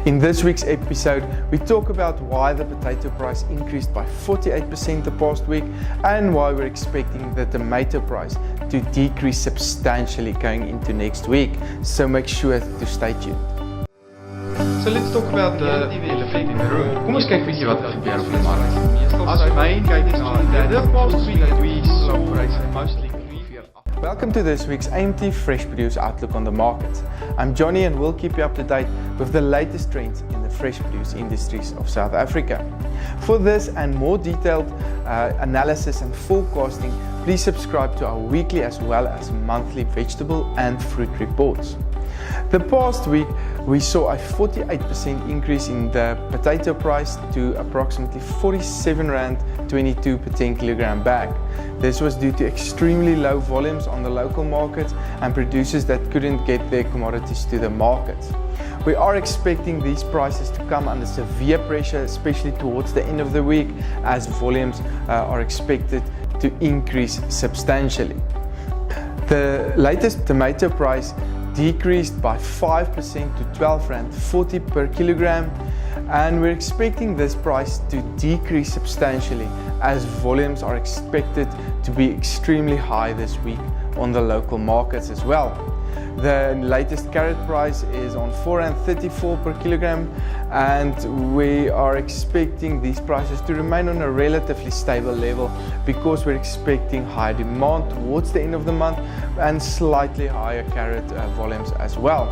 In this week's episode, we talk about why the potato price increased by 48% the past week and why we're expecting the tomato price to decrease substantially going into next week. So make sure to stay tuned. So let's talk about the elephant in the room. Kom ons kyk bietjie wat gebeur op die mark. As my kyk na the past week that we saw prices mostly Welcome to this week's AMT Fresh Produce Outlook on the markets. I'm Johnny and we'll keep you up to date with the latest trends in the fresh produce industries of South Africa. For this and more detailed analysis and forecasting, please subscribe to our weekly as well as monthly vegetable and fruit reports. The past week, we saw a 48% increase in the potato price to approximately 47 Rand 22 per 10 kilogram bag. This was due to extremely low volumes on the local markets and producers that couldn't get their commodities to the markets. We are expecting these prices to come under severe pressure, especially towards the end of the week, as volumes are expected to increase substantially. The latest tomato price decreased by 5% to 12 Rand 40 per kilogram, and we're expecting this price to decrease substantially as volumes are expected to be extremely high this week on the local markets as well. The latest carrot price is on 4 Rand 34 per kilogram, and we are expecting these prices to remain on a relatively stable level because we're expecting high demand towards the end of the month and slightly higher carrot volumes as well.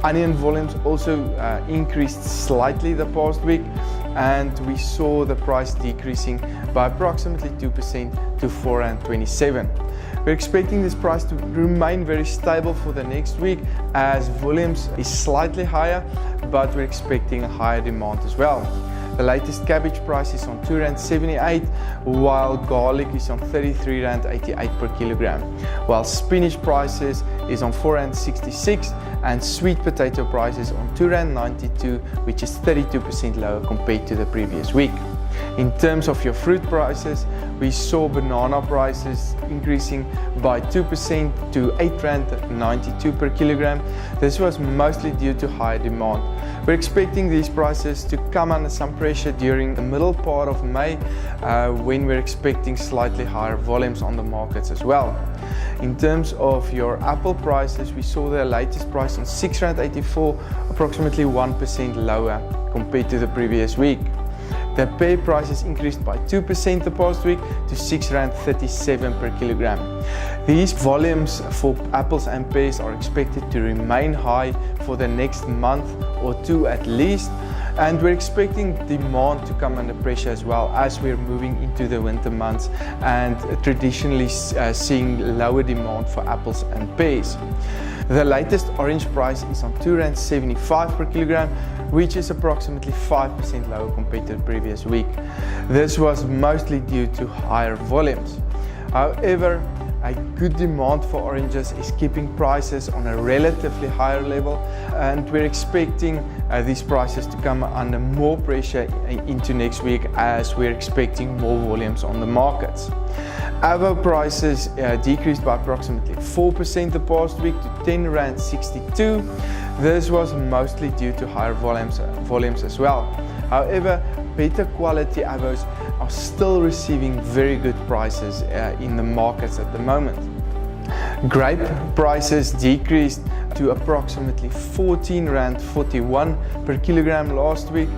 Onion volumes also increased slightly the past week, and we saw the price decreasing by approximately 2% to 4 Rand 27. We're expecting this price to remain very stable for the next week as volumes is slightly higher, but we're expecting a higher demand as well. The latest cabbage price is on 2 Rand 78, while garlic is on 33 Rand 88 per kilogram, while spinach prices is on 4 Rand 66 and sweet potato prices on 2 Rand 92, which is 32% lower compared to the previous week. In terms of your fruit prices, we saw banana prices increasing by 2% to 8 Rand 92 per kilogram. This was mostly due to high demand. We're expecting these prices to come under some pressure during the middle part of May when we're expecting slightly higher volumes on the markets as well. In terms of your apple prices, we saw the latest price on 6 Rand 84, approximately 1% lower compared to the previous week. The pear prices increased by 2% the past week to 6 Rand 37 per kilogram. These volumes for apples and pears are expected to remain high for the next month or two at least, and we're expecting demand to come under pressure as well as we're moving into the winter months and traditionally seeing lower demand for apples and pears. The latest orange price is on 2 Rand 75 per kilogram, which is approximately 5% lower compared to the previous week. This was mostly due to higher volumes. However, a good demand for oranges is keeping prices on a relatively higher level, and we're expecting these prices to come under more pressure into next week as we're expecting more volumes on the markets. Avo prices decreased by approximately 4% the past week to 10 Rand 62. This was mostly due to higher volumes as well. However, better quality avos are still receiving very good prices in the markets at the moment. Grape prices decreased to approximately 14 Rand 41 per kilogram last week.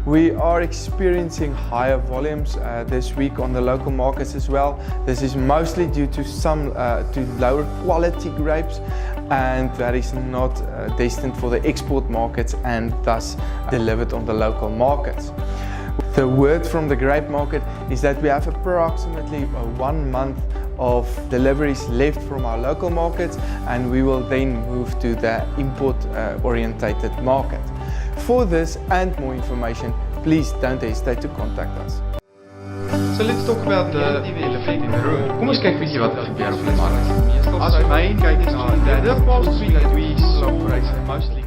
We are experiencing higher volumes this week on the local markets as well. This is mostly due to to lower quality grapes, and that is not destined for the export markets and thus delivered on the local markets. The word from the grape market is that we have approximately 1 month of deliveries left from our local markets, and we will then move to the import orientated market. For this and more information, please don't hesitate to contact us. So let's talk about the elephant in the room. Kom ons kyk bietjie wat gebeur op die mark. As my kyk na the past week that we saw prices mostly